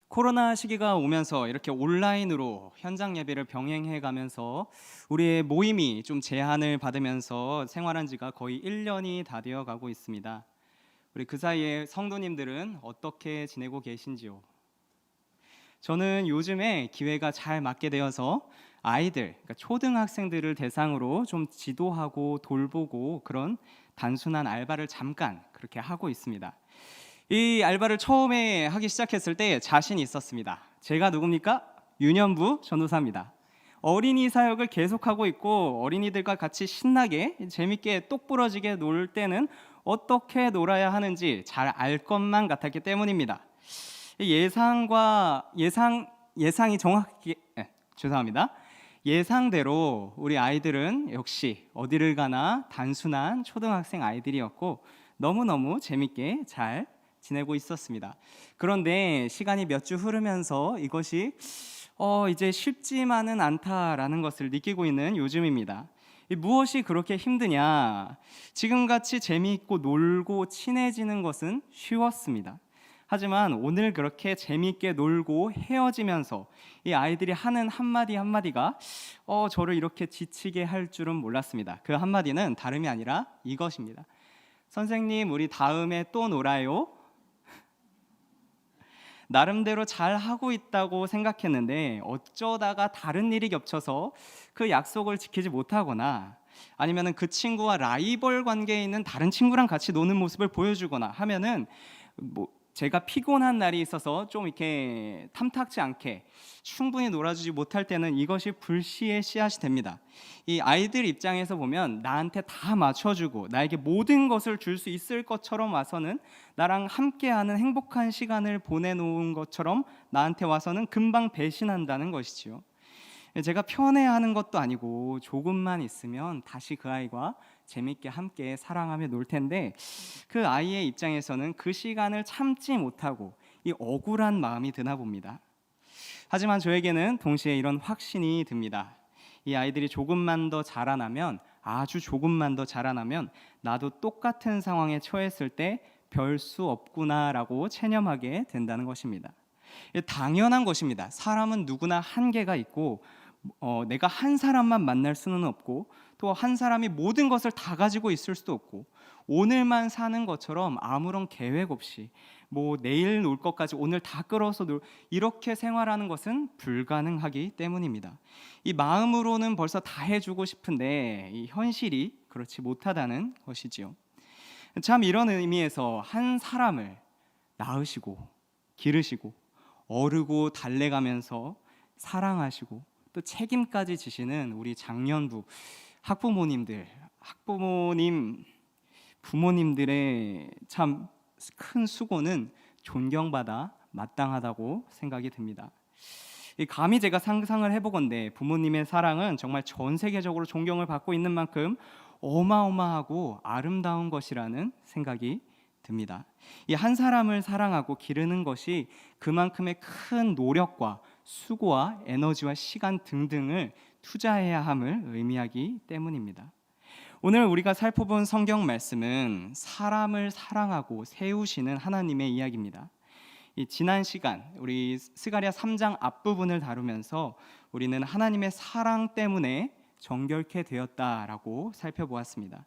코로나 시기가 오면서 이렇게 온라인으로 현장 예배를 병행해 가면서 우리의 모임이 좀 제한을 받으면서 생활한 지가 거의 1년이 다 되어 가고 있습니다. 우리 그 사이에 성도님들은 어떻게 지내고 계신지요? 저는 요즘에 기회가 잘 맞게 되어서 아이들, 그러니까 초등학생들을 대상으로 좀 지도하고 돌보고 그런 단순한 알바를 잠깐 그렇게 하고 있습니다. 이 알바를 처음에 하기 시작했을 때 자신이 있었습니다. 제가 누굽니까? 유년부 전도사입니다. 어린이 사역을 계속하고 있고 어린이들과 같이 신나게 재밌게 똑부러지게 놀 때는 어떻게 놀아야 하는지 잘 알 것만 같았기 때문입니다. 예상이 정확히 죄송합니다. 예상대로 우리 아이들은 역시 어디를 가나 단순한 초등학생 아이들이었고 너무너무 재밌게 잘 지내고 있었습니다. 그런데 시간이 몇 주 흐르면서 이것이 이제 쉽지만은 않다라는 것을 느끼고 있는 요즘입니다. 무엇이 그렇게 힘드냐? 지금같이 재미있고 놀고 친해지는 것은 쉬웠습니다. 하지만 오늘 그렇게 재미있게 놀고 헤어지면서 이 아이들이 하는 한마디 한마디가 저를 이렇게 지치게 할 줄은 몰랐습니다. 그 한마디는 다름이 아니라 이것입니다. 선생님, 우리 다음에 또 놀아요. 나름대로 잘 하고 있다고 생각했는데 어쩌다가 다른 일이 겹쳐서 그 약속을 지키지 못하거나 아니면은 그 친구와 라이벌 관계에 있는 다른 친구랑 같이 노는 모습을 보여주거나 하면은 뭐 제가 피곤한 날이 있어서 좀 이렇게 탐탁지 않게 충분히 놀아주지 못할 때는 이것이 불씨의 씨앗이 됩니다. 이 아이들 입장에서 보면 나한테 다 맞춰주고 나에게 모든 것을 줄 수 있을 것처럼 와서는 나랑 함께하는 행복한 시간을 보내놓은 것처럼 나한테 와서는 금방 배신한다는 것이지요. 제가 편애하는 것도 아니고 조금만 있으면 다시 그 아이와 재밌게 함께 사랑하며 놀 텐데 그 아이의 입장에서는 그 시간을 참지 못하고 이 억울한 마음이 드나 봅니다. 하지만 저에게는 동시에 이런 확신이 듭니다. 이 아이들이 조금만 더 자라나면 아주 조금만 더 자라나면 나도 똑같은 상황에 처했을 때 별 수 없구나라고 체념하게 된다는 것입니다. 당연한 것입니다. 사람은 누구나 한계가 있고 내가 한 사람만 만날 수는 없고 또 한 사람이 모든 것을 다 가지고 있을 수도 없고 오늘만 사는 것처럼 아무런 계획 없이 뭐 내일 놀 것까지 오늘 다 끌어서 이렇게 생활하는 것은 불가능하기 때문입니다. 이 마음으로는 벌써 다 해주고 싶은데 이 현실이 그렇지 못하다는 것이지요. 참 이런 의미에서 한 사람을 낳으시고 기르시고 어르고 달래가면서 사랑하시고 또 책임까지 지시는 우리 장년부 학부모님 부모님들의 참 큰 수고는 존경받아 마땅하다고 생각이 듭니다. 감히 제가 상상을 해보건대 부모님의 사랑은 정말 전 세계적으로 존경을 받고 있는 만큼 어마어마하고 아름다운 것이라는 생각이 듭니다. 이 한 사람을 사랑하고 기르는 것이 그만큼의 큰 노력과 수고와 에너지와 시간 등등을 투자해야 함을 의미하기 때문입니다. 오늘 우리가 살펴본 성경 말씀은 사람을 사랑하고 세우시는 하나님의 이야기입니다. 이 지난 시간 우리 스가랴 3장 앞부분을 다루면서 우리는 하나님의 사랑 때문에 정결케 되었다라고 살펴보았습니다.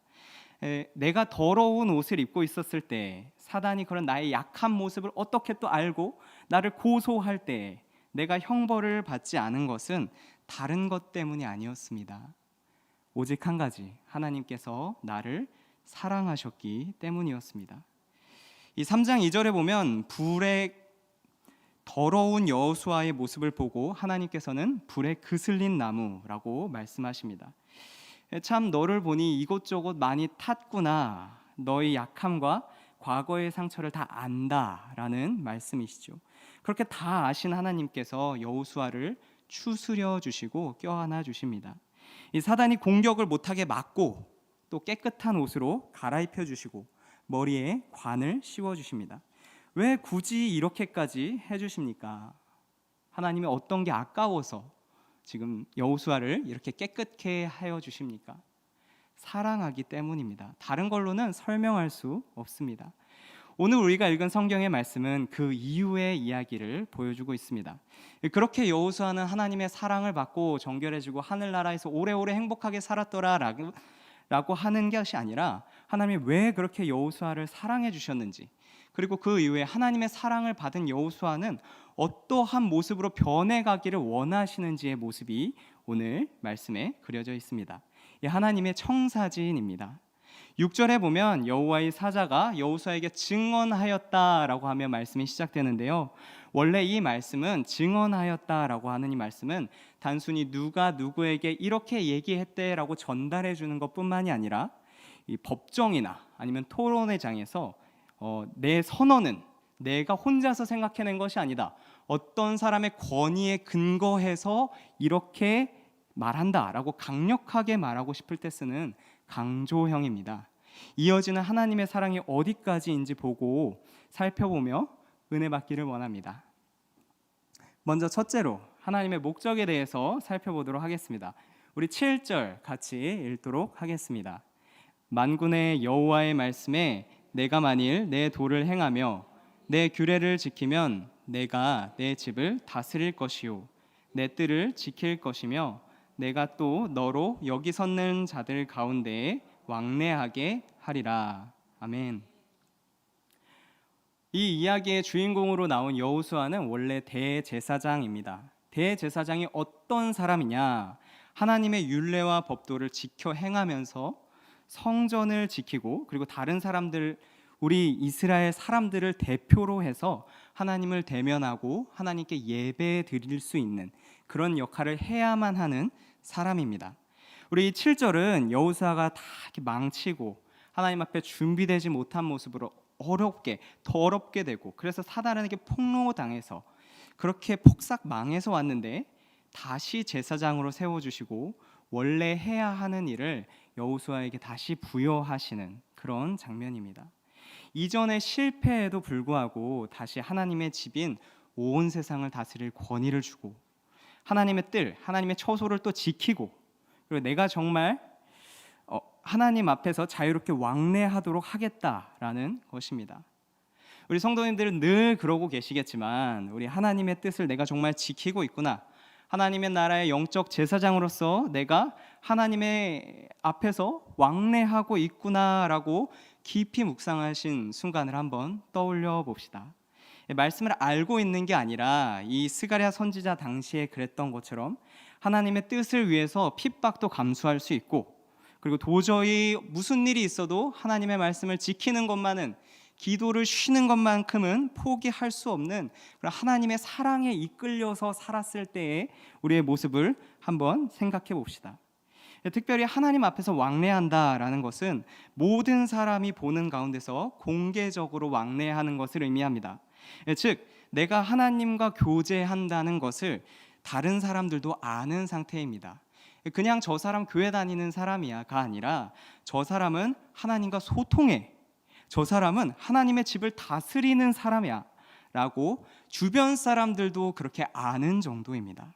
내가 더러운 옷을 입고 있었을 때 사단이 그런 나의 약한 모습을 어떻게 또 알고 나를 고소할 때 내가 형벌을 받지 않은 것은 다른 것 때문이 아니었습니다. 오직 한 가지, 하나님께서 나를 사랑하셨기 때문이었습니다. 이 3장 2절에 보면 불의 더러운 여호수아의 모습을 보고 하나님께서는 불에 그슬린 나무라고 말씀하십니다. 참 너를 보니 이곳저곳 많이 탔구나. 너의 약함과 과거의 상처를 다 안다라는 말씀이시죠. 그렇게 다 아신 하나님께서 여호수아를 추스려 주시고 껴안아 주십니다. 이 사단이 공격을 못하게 막고 또 깨끗한 옷으로 갈아입혀 주시고 머리에 관을 씌워 주십니다. 왜 굳이 이렇게까지 해주십니까? 하나님이 어떤 게 아까워서 지금 여호수아를 이렇게 깨끗게 하여 주십니까? 사랑하기 때문입니다. 다른 걸로는 설명할 수 없습니다. 오늘 우리가 읽은 성경의 말씀은 그 이후의 이야기를 보여주고 있습니다. 그렇게 여호수아는 하나님의 사랑을 받고 정결해지고 하늘나라에서 오래오래 행복하게 살았더라라고 하는 것이 아니라, 하나님이 왜 그렇게 여호수아를 사랑해 주셨는지, 그리고 그 이후에 하나님의 사랑을 받은 여호수아는 어떠한 모습으로 변해가기를 원하시는지의 모습이 오늘 말씀에 그려져 있습니다. 이 하나님의 청사진입니다. 6절에 보면 여호와의 사자가 여호수아에게 증언하였다라고 하며 말씀이 시작되는데요. 원래 이 말씀은 증언하였다라고 하는 이 말씀은 단순히 누가 누구에게 이렇게 얘기했대라고 전달해 주는 것뿐만이 아니라, 이 법정이나 아니면 토론회 장에서 내 선언은 내가 혼자서 생각해낸 것이 아니다, 어떤 사람의 권위에 근거해서 이렇게 말한다라고 강력하게 말하고 싶을 때 쓰는 강조형입니다. 이어지는 하나님의 사랑이 어디까지인지 보고 살펴보며 은혜 받기를 원합니다. 먼저 첫째로 하나님의 목적에 대해서 살펴보도록 하겠습니다. 우리 7절 같이 읽도록 하겠습니다. 만군의 여호와의 말씀에 내가 만일 내 도를 행하며 내 규례를 지키면 내가 내 집을 다스릴 것이요 내 뜰을 지킬 것이며 내가 또 너로 여기 섰는 자들 가운데에 왕래하게 하리라. 아멘. 이 이야기의 주인공으로 나온 여호수아는 원래 대제사장입니다. 대제사장이 어떤 사람이냐? 하나님의 율례와 법도를 지켜 행하면서 성전을 지키고, 그리고 다른 사람들, 우리 이스라엘 사람들을 대표로 해서 하나님을 대면하고 하나님께 예배 드릴 수 있는 그런 역할을 해야만 하는 사람입니다. 우리 7절은 여호수아가 다 이렇게 망치고 하나님 앞에 준비되지 못한 모습으로 어렵게 더럽게 되고, 그래서 사단에게 폭로당해서 그렇게 폭삭 망해서 왔는데 다시 제사장으로 세워주시고 원래 해야 하는 일을 여호수아에게 다시 부여하시는 그런 장면입니다. 이전의 실패에도 불구하고 다시 하나님의 집인 온 세상을 다스릴 권위를 주고, 하나님의 뜰, 하나님의 처소를 또 지키고, 그리고 내가 정말 하나님 앞에서 자유롭게 왕래하도록 하겠다라는 것입니다. 우리 성도님들은 늘 그러고 계시겠지만, 우리 하나님의 뜻을 내가 정말 지키고 있구나, 하나님의 나라의 영적 제사장으로서 내가 하나님의 앞에서 왕래하고 있구나라고 깊이 묵상하신 순간을 한번 떠올려 봅시다. 말씀을 알고 있는 게 아니라 이 스가랴 선지자 당시에 그랬던 것처럼 하나님의 뜻을 위해서 핍박도 감수할 수 있고, 그리고 도저히 무슨 일이 있어도 하나님의 말씀을 지키는 것만은, 기도를 쉬는 것만큼은 포기할 수 없는 그런 하나님의 사랑에 이끌려서 살았을 때의 우리의 모습을 한번 생각해 봅시다. 특별히 하나님 앞에서 왕래한다라는 것은 모든 사람이 보는 가운데서 공개적으로 왕래하는 것을 의미합니다. 즉, 내가 하나님과 교제한다는 것을 다른 사람들도 아는 상태입니다. 그냥 저 사람 교회 다니는 사람이야가 아니라, 저 사람은 하나님과 소통해, 저 사람은 하나님의 집을 다스리는 사람이야 라고 주변 사람들도 그렇게 아는 정도입니다.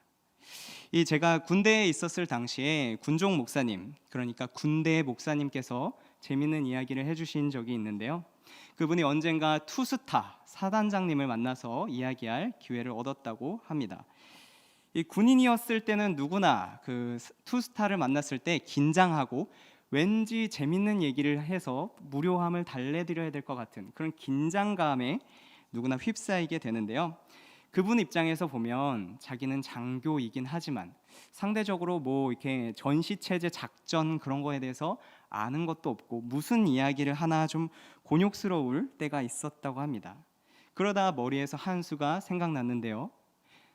제가 군대에 있었을 당시에 군종 목사님, 그러니까 군대 목사님께서 재밌는 이야기를 해주신 적이 있는데요. 그분이 언젠가 투스타 사단장님을 만나서 이야기할 기회를 얻었다고 합니다. 이 군인이었을 때는 누구나 그 투스타를 만났을 때 긴장하고 왠지 재밌는 얘기를 해서 무료함을 달래드려야 될 것 같은 그런 긴장감에 누구나 휩싸이게 되는데요. 그분 입장에서 보면 자기는 장교이긴 하지만 상대적으로 뭐 이렇게 전시체제 작전 그런 거에 대해서 아는 것도 없고 무슨 이야기를 하나 좀 곤욕스러울 때가 있었다고 합니다. 그러다 머리에서 한 수가 생각났는데요.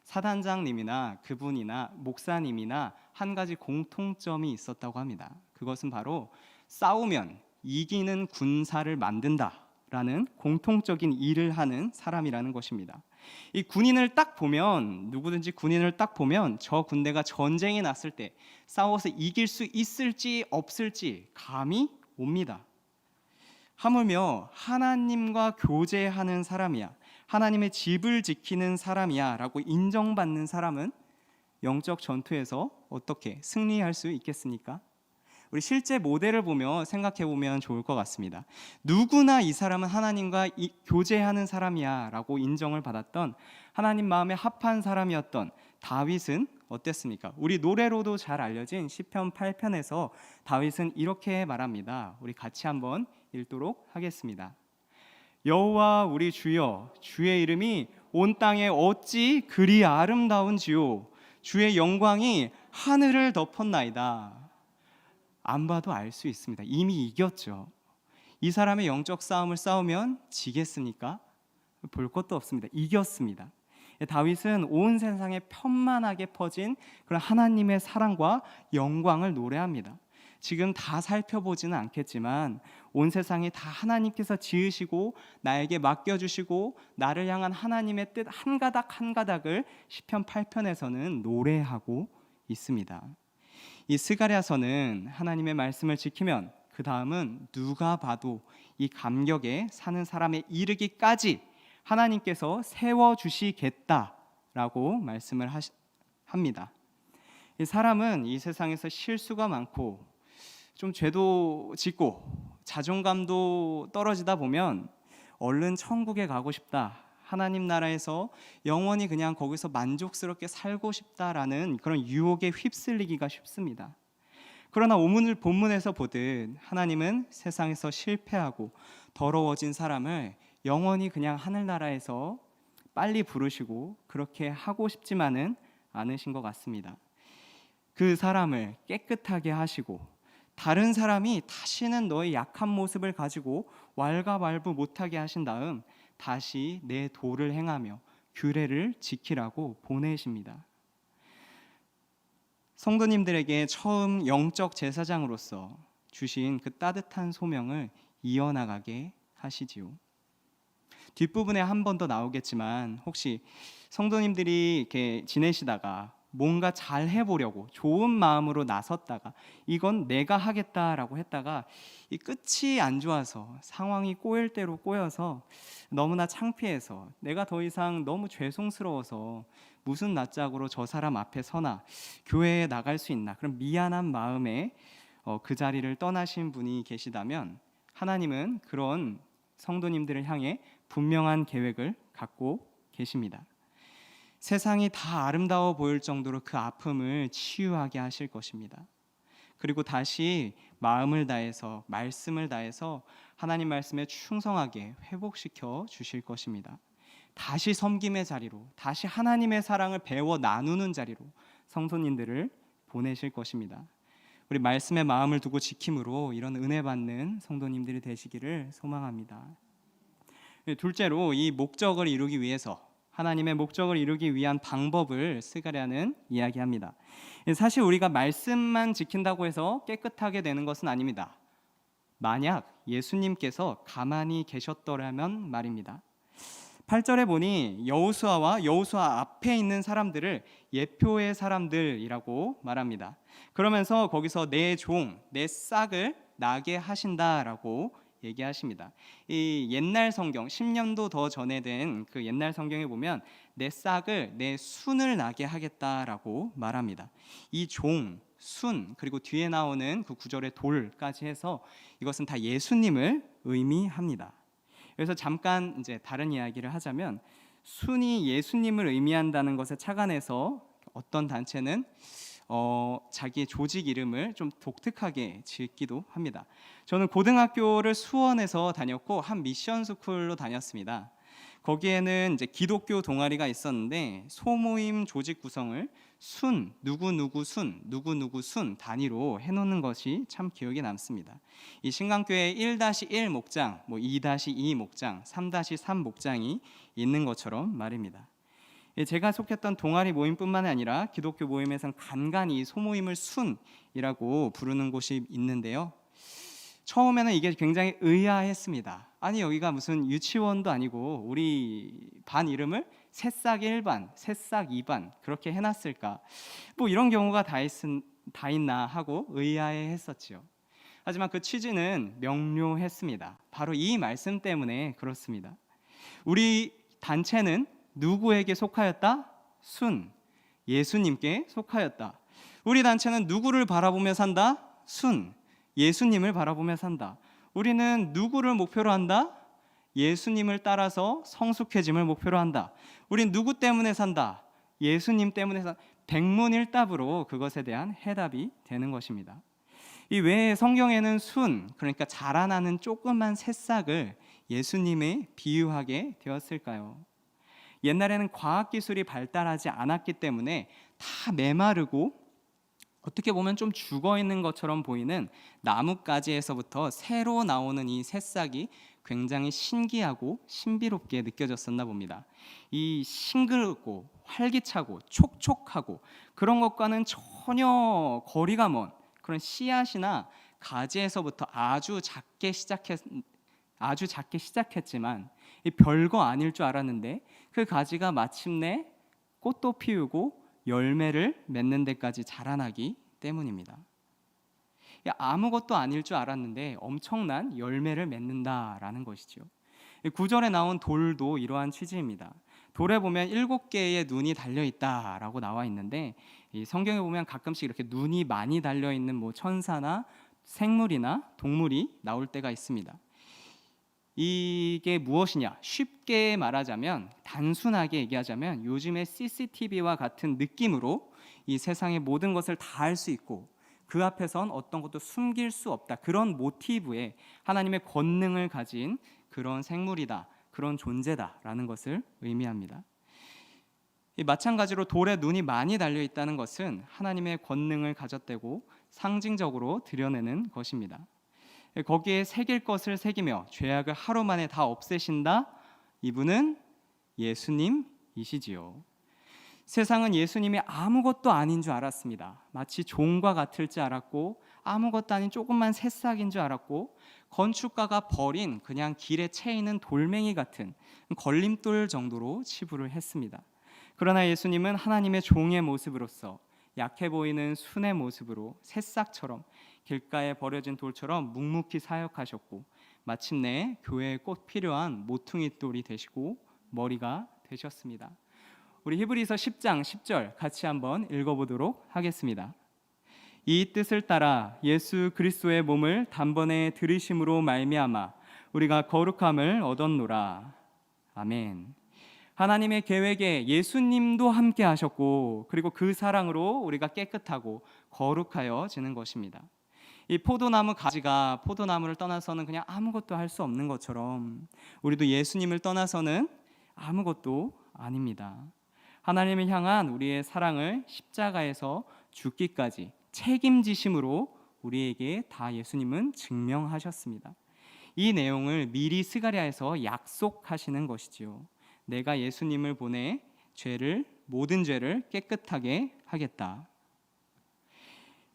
사단장님이나 그분이나 목사님이나 한 가지 공통점이 있었다고 합니다. 그것은 바로 싸우면 이기는 군사를 만든다라는 공통적인 일을 하는 사람이라는 것입니다. 이 군인을 딱 보면, 누구든지 군인을 딱 보면 저 군대가 전쟁이 났을 때 싸워서 이길 수 있을지 없을지 감이 옵니다. 하물며 하나님과 교제하는 사람이야, 하나님의 집을 지키는 사람이야 라고 인정받는 사람은 영적 전투에서 어떻게 승리할 수 있겠습니까? 우리 실제 모델을 보며 생각해 보면 좋을 것 같습니다. 누구나 이 사람은 하나님과 교제하는 사람이야 라고 인정을 받았던, 하나님 마음에 합한 사람이었던 다윗은 어땠습니까? 우리 노래로도 잘 알려진 시편 8편에서 다윗은 이렇게 말합니다. 우리 같이 한번 읽도록 하겠습니다. 여호와 우리 주여, 주의 이름이 온 땅에 어찌 그리 아름다운지요, 주의 영광이 하늘을 덮었나이다. 안 봐도 알 수 있습니다. 이미 이겼죠. 이 사람의 영적 싸움을 싸우면 지겠습니까? 볼 것도 없습니다. 이겼습니다. 다윗은 온 세상에 편만하게 퍼진 그런 하나님의 사랑과 영광을 노래합니다. 지금 다 살펴보지는 않겠지만 온 세상이 다 하나님께서 지으시고 나에게 맡겨주시고 나를 향한 하나님의 뜻 한 가닥 한 가닥을 시편 8편에서는 노래하고 있습니다. 이 스가랴서는 하나님의 말씀을 지키면 그 다음은 누가 봐도 이 감격에 사는 사람에 이르기까지 하나님께서 세워주시겠다라고 말씀을 합니다. 이 사람은 이 세상에서 실수가 많고 좀 죄도 짓고 자존감도 떨어지다 보면 얼른 천국에 가고 싶다, 하나님 나라에서 영원히 그냥 거기서 만족스럽게 살고 싶다라는 그런 유혹에 휩쓸리기가 쉽습니다. 그러나 오늘 본문에서 보듯 하나님은 세상에서 실패하고 더러워진 사람을 영원히 그냥 하늘나라에서 빨리 부르시고 그렇게 하고 싶지만은 않으신 것 같습니다. 그 사람을 깨끗하게 하시고 다른 사람이 다시는 너의 약한 모습을 가지고 왈가왈부 못하게 하신 다음 다시 내 도를 행하며 규례를 지키라고 보내십니다. 성도님들에게 처음 영적 제사장으로서 주신 그 따뜻한 소명을 이어나가게 하시지요. 뒷부분에 한 번 더 나오겠지만 혹시 성도님들이 이렇게 지내시다가 뭔가 잘 해보려고 좋은 마음으로 나섰다가 이건 내가 하겠다라고 했다가 이 끝이 안 좋아서 상황이 꼬일 대로 꼬여서 너무나 창피해서 내가 더 이상 너무 죄송스러워서 무슨 낯짝으로 저 사람 앞에 서나 교회에 나갈 수 있나 그런 미안한 마음에 그 자리를 떠나신 분이 계시다면 하나님은 그런 성도님들을 향해 분명한 계획을 갖고 계십니다. 세상이 다 아름다워 보일 정도로 그 아픔을 치유하게 하실 것입니다. 그리고 다시 마음을 다해서 말씀을 다해서 하나님 말씀에 충성하게 회복시켜 주실 것입니다. 다시 섬김의 자리로, 다시 하나님의 사랑을 배워 나누는 자리로 성도님들을 보내실 것입니다. 우리 말씀에 마음을 두고 지킴으로 이런 은혜 받는 성도님들이 되시기를 소망합니다. 둘째로 이 목적을 이루기 위해서, 하나님의 목적을 이루기 위한 방법을 스가랴는 이야기합니다. 사실 우리가 말씀만 지킨다고 해서 깨끗하게 되는 것은 아닙니다. 만약 예수님께서 가만히 계셨더라면 말입니다. 8절에 보니 여호수아와 여호수아 앞에 있는 사람들을 예표의 사람들이라고 말합니다. 그러면서 거기서 내 종, 내 싹을 나게 하신다라고 얘기하십니다. 이 옛날 성경 10년도 더 전에 된 그 옛날 성경에 보면 내 싹을, 내 순을 나게 하겠다라고 말합니다. 이 종, 순, 그리고 뒤에 나오는 그 구절의 돌까지 해서 이것은 다 예수님을 의미합니다. 그래서 잠깐 이제 다른 이야기를 하자면 순이 예수님을 의미한다는 것을 착안해서 어떤 단체는 자기의 조직 이름을 좀 독특하게 짓기도 합니다. 저는 고등학교를 수원에서 다녔고 한 미션 스쿨로 다녔습니다. 거기에는 이제 기독교 동아리가 있었는데 소모임 조직 구성을 순, 누구누구 순, 누구누구 순 단위로 해놓는 것이 참 기억에 남습니다. 이 신강교회 1-1 목장, 2-2 목장, 3-3 목장이 있는 것처럼 말입니다. 제가 속했던 동아리 모임뿐만 아니라 기독교 모임에선 간간히 소모임을 순이라고 부르는 곳이 있는데요. 처음에는 이게 굉장히 의아했습니다. 아니 여기가 무슨 유치원도 아니고 우리 반 이름을 새싹 1반, 새싹 2반 그렇게 해놨을까? 뭐 이런 경우가 다 있나 하고 의아해했었지요. 하지만 그 취지는 명료했습니다. 바로 이 말씀 때문에 그렇습니다. 우리 단체는 누구에게 속하였다? 순, 예수님께 속하였다. 우리 단체는 누구를 바라보며 산다? 순, 예수님을 바라보며 산다. 우리는 누구를 목표로 한다? 예수님을 따라서 성숙해짐을 목표로 한다. 우린 누구 때문에 산다? 예수님 때문에 산다. 백문일답으로 그것에 대한 해답이 되는 것입니다. 이 외에 성경에는 그러니까 자라나는 조그만 새싹을 예수님에 비유하게 되었을까요? 옛날에는 과학기술이 발달하지 않았기 때문에 다 메마르고 어떻게 보면 좀 죽어있는 것처럼 보이는 나뭇가지에서부터 새로 나오는 이 새싹이 굉장히 신기하고 신비롭게 느껴졌었나 봅니다. 이 싱그럽고 활기차고 촉촉하고 그런 것과는 전혀 거리가 먼 그런 씨앗이나 가지에서부터 아주 작게 시작했지만 이 별거 아닐 줄 알았는데 그 가지가 마침내 꽃도 피우고 열매를 맺는 데까지 자라나기 때문입니다. 아무것도 아닐 줄 알았는데 엄청난 열매를 맺는다라는 것이죠. 9절에 나온 돌도 이러한 취지입니다. 돌에 보면 7개의 눈이 달려있다라고 나와 있는데 이 성경에 보면 가끔씩 이렇게 눈이 많이 달려있는 천사나 생물이나 동물이 나올 때가 있습니다. 이게 무엇이냐? 쉽게 말하자면, 단순하게 얘기하자면 요즘의 CCTV와 같은 느낌으로 이 세상의 모든 것을 다 알 수 있고 그 앞에선 어떤 것도 숨길 수 없다, 그런 모티브에 하나님의 권능을 가진 그런 생물이다, 그런 존재다라는 것을 의미합니다. 마찬가지로 돌에 눈이 많이 달려있다는 것은 하나님의 권능을 가졌다고 상징적으로 드러내는 것입니다. 거기에 새길 것을 새기며 죄악을 하루 만에 다 없애신다. 이분은 예수님이시지요. 세상은 예수님이 아무것도 아닌 줄 알았습니다. 마치 종과 같을 줄 알았고 아무것도 아닌 조금만 새싹인 줄 알았고 건축가가 버린 그냥 길에 채이는 돌멩이 같은 걸림돌 정도로 치부를 했습니다. 그러나 예수님은 하나님의 종의 모습으로서 약해 보이는 순의 모습으로 새싹처럼 길가에 버려진 돌처럼 묵묵히 사역하셨고 마침내 교회에 꼭 필요한 모퉁이 돌이 되시고 머리가 되셨습니다. 우리 히브리서 10장 10절 같이 한번 읽어보도록 하겠습니다. 이 뜻을 따라 예수 그리스도의 몸을 단번에 들이심으로 말미암아 우리가 거룩함을 얻었노라. 아멘. 하나님의 계획에 예수님도 함께 하셨고 그리고 그 사랑으로 우리가 깨끗하고 거룩하여지는 것입니다. 이 포도나무 가지가 포도나무를 떠나서는 그냥 아무것도 할 수 없는 것처럼 우리도 예수님을 떠나서는 아무것도 아닙니다. 하나님을 향한 우리의 사랑을 십자가에서 죽기까지 책임지심으로 우리에게 다 예수님은 증명하셨습니다. 이 내용을 미리 스가랴에서 약속하시는 것이지요. 내가 예수님을 보내 모든 죄를 깨끗하게 하겠다.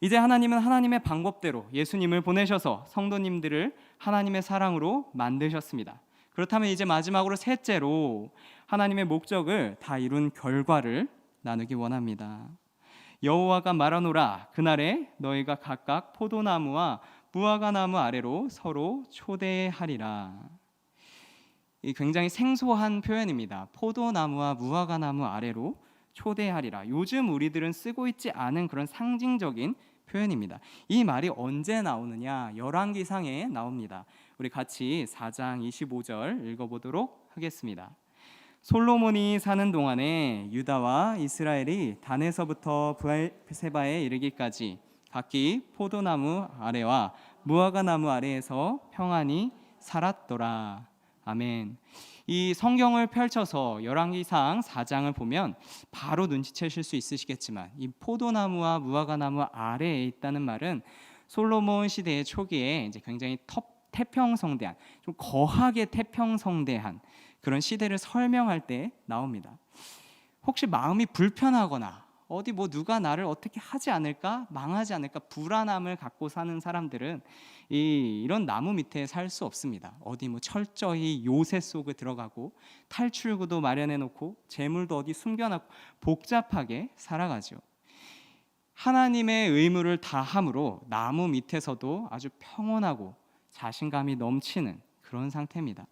이제 하나님은 하나님의 방법대로 예수님을 보내셔서 성도님들을 하나님의 사랑으로 만드셨습니다. 그렇다면 이제 마지막으로 셋째로 하나님의 목적을 다 이룬 결과를 나누기 원합니다. 여호와가 말하노라. 그날에 너희가 각각 포도나무와 무화과나무 아래로 서로 초대하리라. 이 굉장히 생소한 표현입니다. 포도나무와 무화과나무 아래로 초대하리라. 요즘 우리들은 쓰고 있지 않은 그런 상징적인 표현입니다. 이 말이 언제 나오느냐? 열왕기상에 나옵니다. 우리 같이 4장 25절 읽어보도록 하겠습니다. 솔로몬이 사는 동안에 유다와 이스라엘이 단에서부터 브엘세바에 이르기까지 각기 포도나무 아래와 무화과나무 아래에서 평안히 살았더라. 아멘. 이 성경을 펼쳐서 열왕기상 4장을 보면 바로 눈치채실 수 있으시겠지만 이 포도나무와 무화과나무 아래에 있다는 말은 솔로몬 시대의 초기에 이제 굉장히 태평성대한, 좀 거하게 태평성대한 그런 시대를 설명할 때 나옵니다. 혹시 마음이 불편하거나 어디 누가 나를 어떻게 하지 않을까, 망하지 않을까 불안함을 갖고 사는 사람들은 이런 나무 밑에 살 수 없습니다. 어디 철저히 요새 속에 들어가고 탈출구도 마련해 놓고 재물도 어디 숨겨놨고 복잡하게 살아가죠. 하나님의 의무를 다함으로 나무 밑에서도 아주 평온하고 자신감이 넘치는 그런 상태입니다.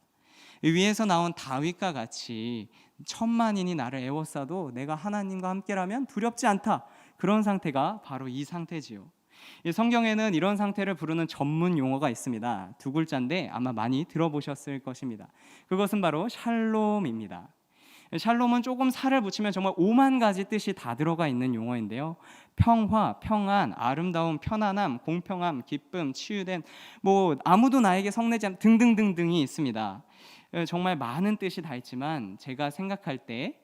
위에서 나온 다윗과 같이 천만인이 나를 애워싸도 내가 하나님과 함께라면 두렵지 않다, 그런 상태가 바로 이 상태지요. 이 성경에는 이런 상태를 부르는 전문 용어가 있습니다. 두 글자인데 아마 많이 들어보셨을 것입니다. 그것은 바로 샬롬입니다. 샬롬은 조금 살을 붙이면 정말 5만 가지 뜻이 다 들어가 있는 용어인데요. 평화, 평안, 아름다움, 편안함, 공평함, 기쁨, 치유됨, 아무도 나에게 성내지 않는 등등등등이 있습니다. 정말 많은 뜻이 다 있지만 제가 생각할 때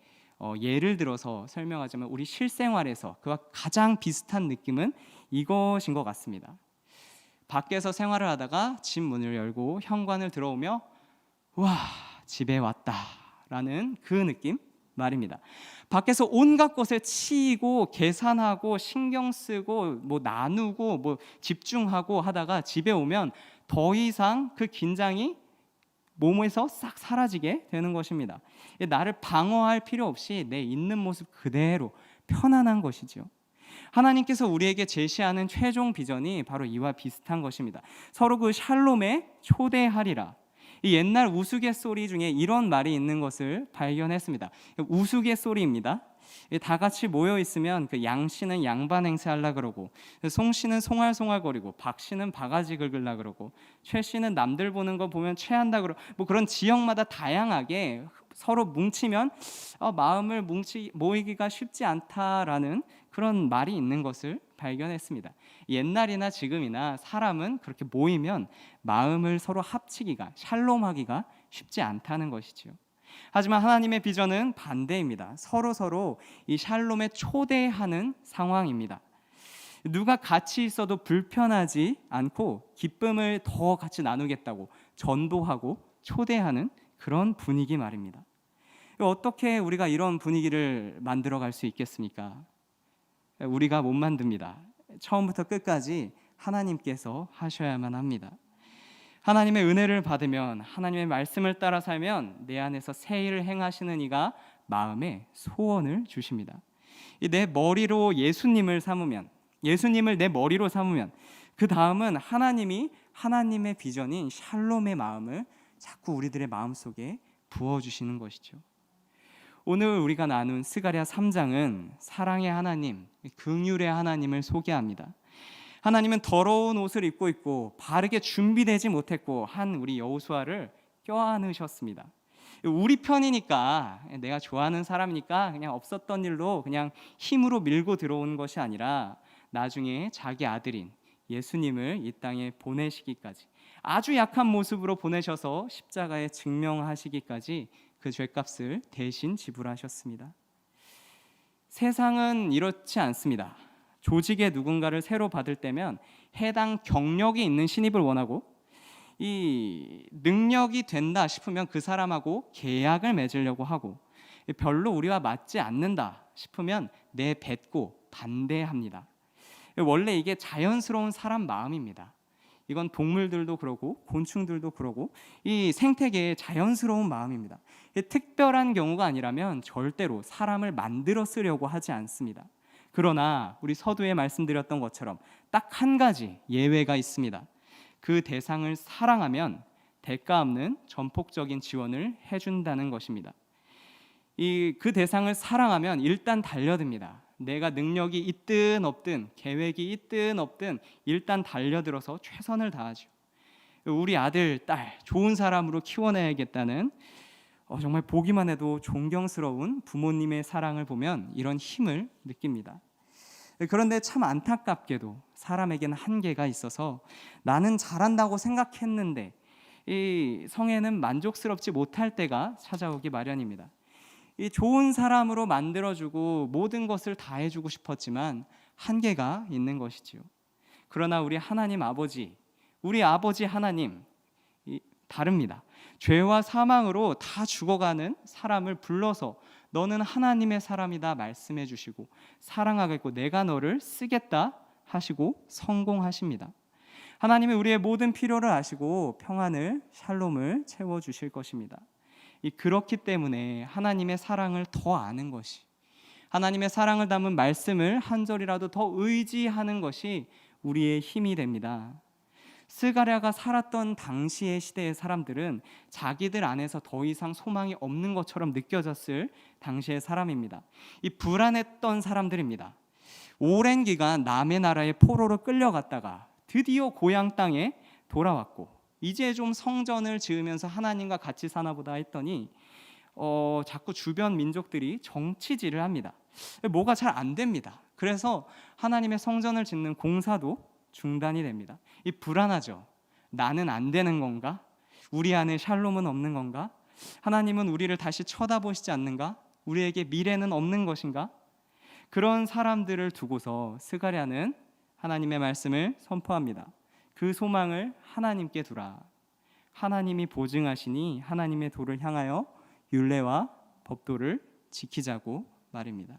예를 들어서 설명하자면 우리 실생활에서 그와 가장 비슷한 느낌은 이것인 것 같습니다. 밖에서 생활을 하다가 집 문을 열고 현관을 들어오며 와, 집에 왔다 라는 그 느낌 말입니다. 밖에서 온갖 것을 치이고 계산하고 신경 쓰고 나누고 집중하고 하다가 집에 오면 더 이상 그 긴장이 몸에서 싹 사라지게 되는 것입니다. 나를 방어할 필요 없이 내 있는 모습 그대로 편안한 것이죠. 하나님께서 우리에게 제시하는 최종 비전이 바로 이와 비슷한 것입니다. 서로 그 샬롬에 초대하리라. 이 옛날 우스갯소리 중에 이런 말이 있는 것을 발견했습니다. 우스갯소리입니다. 다 같이 모여 있으면 그 양 씨는 양반 행세하려 그러고, 송 씨는 송알송알거리고, 박 씨는 바가지 긁으려 그러고, 최 씨는 남들 보는 거 보면 최한다 그러고, 그런 지역마다 다양하게 서로 뭉치면 마음을 모이기가 쉽지 않다라는 그런 말이 있는 것을 발견했습니다. 옛날이나 지금이나 사람은 그렇게 모이면 마음을 서로 합치기가, 샬롬하기가 쉽지 않다는 것이지요. 하지만 하나님의 비전은 반대입니다. 서로 이 샬롬에 초대하는 상황입니다. 누가 같이 있어도 불편하지 않고 기쁨을 더 같이 나누겠다고 전도하고 초대하는 그런 분위기 말입니다. 어떻게 우리가 이런 분위기를 만들어갈 수 있겠습니까? 우리가 못 만듭니다. 처음부터 끝까지 하나님께서 하셔야만 합니다. 하나님의 은혜를 받으면, 하나님의 말씀을 따라 살면 내 안에서 새 일을 행하시는 이가 마음에 소원을 주십니다. 내 머리로 예수님을 삼으면, 예수님을 내 머리로 삼으면 그 다음은 하나님의 비전인 샬롬의 마음을 자꾸 우리들의 마음속에 부어주시는 것이죠. 오늘 우리가 나눈 스가랴 3장은 사랑의 하나님, 긍휼의 하나님을 소개합니다. 하나님은 더러운 옷을 입고 있고 바르게 준비되지 못했고 한 우리 여호수아를 껴안으셨습니다. 우리 편이니까, 내가 좋아하는 사람이니까 그냥 없었던 일로 그냥 힘으로 밀고 들어오는 것이 아니라 나중에 자기 아들인 예수님을 이 땅에 보내시기까지, 아주 약한 모습으로 보내셔서 십자가에 증명하시기까지 그 죄값을 대신 지불하셨습니다. 세상은 이렇지 않습니다. 조직에 누군가를 새로 받을 때면 해당 경력이 있는 신입을 원하고, 이 능력이 된다 싶으면 그 사람하고 계약을 맺으려고 하고, 별로 우리와 맞지 않는다 싶으면 내뱉고 반대합니다. 원래 이게 자연스러운 사람 마음입니다. 이건 동물들도 그러고 곤충들도 그러고 이 생태계의 자연스러운 마음입니다. 특별한 경우가 아니라면 절대로 사람을 만들어 쓰려고 하지 않습니다. 그러나 우리 서두에 말씀드렸던 것처럼 딱 한 가지 예외가 있습니다. 그 대상을 사랑하면 대가 없는 전폭적인 지원을 해준다는 것입니다. 그 대상을 사랑하면 일단 달려듭니다. 내가 능력이 있든 없든, 계획이 있든 없든 일단 달려들어서 최선을 다하죠. 우리 아들, 딸 좋은 사람으로 키워내야겠다는 정말 보기만 해도 존경스러운 부모님의 사랑을 보면 이런 힘을 느낍니다. 그런데 참 안타깝게도 사람에게는 한계가 있어서 나는 잘한다고 생각했는데 이 성에는 만족스럽지 못할 때가 찾아오기 마련입니다. 이 좋은 사람으로 만들어주고 모든 것을 다 해주고 싶었지만 한계가 있는 것이지요. 그러나 우리 하나님 아버지, 우리 아버지 하나님 다릅니다. 죄와 사망으로 다 죽어가는 사람을 불러서 너는 하나님의 사람이다 말씀해 주시고 사랑하겠고 내가 너를 쓰겠다 하시고 성공하십니다. 하나님은 우리의 모든 필요를 아시고 평안을, 샬롬을 채워주실 것입니다. 그렇기 때문에 하나님의 사랑을 더 아는 것이, 하나님의 사랑을 담은 말씀을 한 절이라도 더 의지하는 것이 우리의 힘이 됩니다. 스가랴가 살았던 당시의 시대의 사람들은 자기들 안에서 더 이상 소망이 없는 것처럼 느껴졌을 당시의 사람입니다. 이 불안했던 사람들입니다. 오랜 기간 남의 나라의 포로로 끌려갔다가 드디어 고향 땅에 돌아왔고 이제 좀 성전을 지으면서 하나님과 같이 사나 보다 했더니 자꾸 주변 민족들이 정치질을 합니다. 뭐가 잘 안 됩니다. 그래서 하나님의 성전을 짓는 공사도 중단이 됩니다. 이 불안하죠. 나는 안 되는 건가? 우리 안에 샬롬은 없는 건가? 하나님은 우리를 다시 쳐다보시지 않는가? 우리에게 미래는 없는 것인가? 그런 사람들을 두고서 스가랴는 하나님의 말씀을 선포합니다. 그 소망을 하나님께 두라. 하나님이 보증하시니 하나님의 도를 향하여 율례와 법도를 지키자고 말입니다.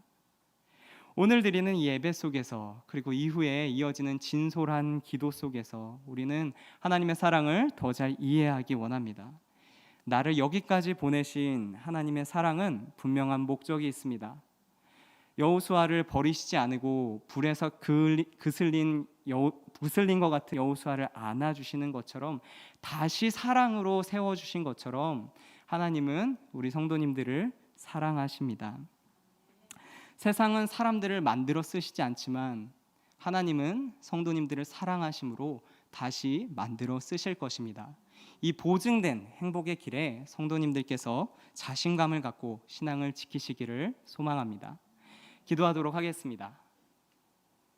오늘 드리는 이 예배 속에서 그리고 이후에 이어지는 진솔한 기도 속에서 우리는 하나님의 사랑을 더 잘 이해하기 원합니다. 나를 여기까지 보내신 하나님의 사랑은 분명한 목적이 있습니다. 여호수아를 버리시지 않으고 불에서 부슬린 것 같은 여호수아를 안아주시는 것처럼 다시 사랑으로 세워주신 것처럼 하나님은 우리 성도님들을 사랑하십니다. 세상은 사람들을 만들어 쓰시지 않지만 하나님은 성도님들을 사랑하심으로 다시 만들어 쓰실 것입니다. 이 보증된 행복의 길에 성도님들께서 자신감을 갖고 신앙을 지키시기를 소망합니다. 기도하도록 하겠습니다.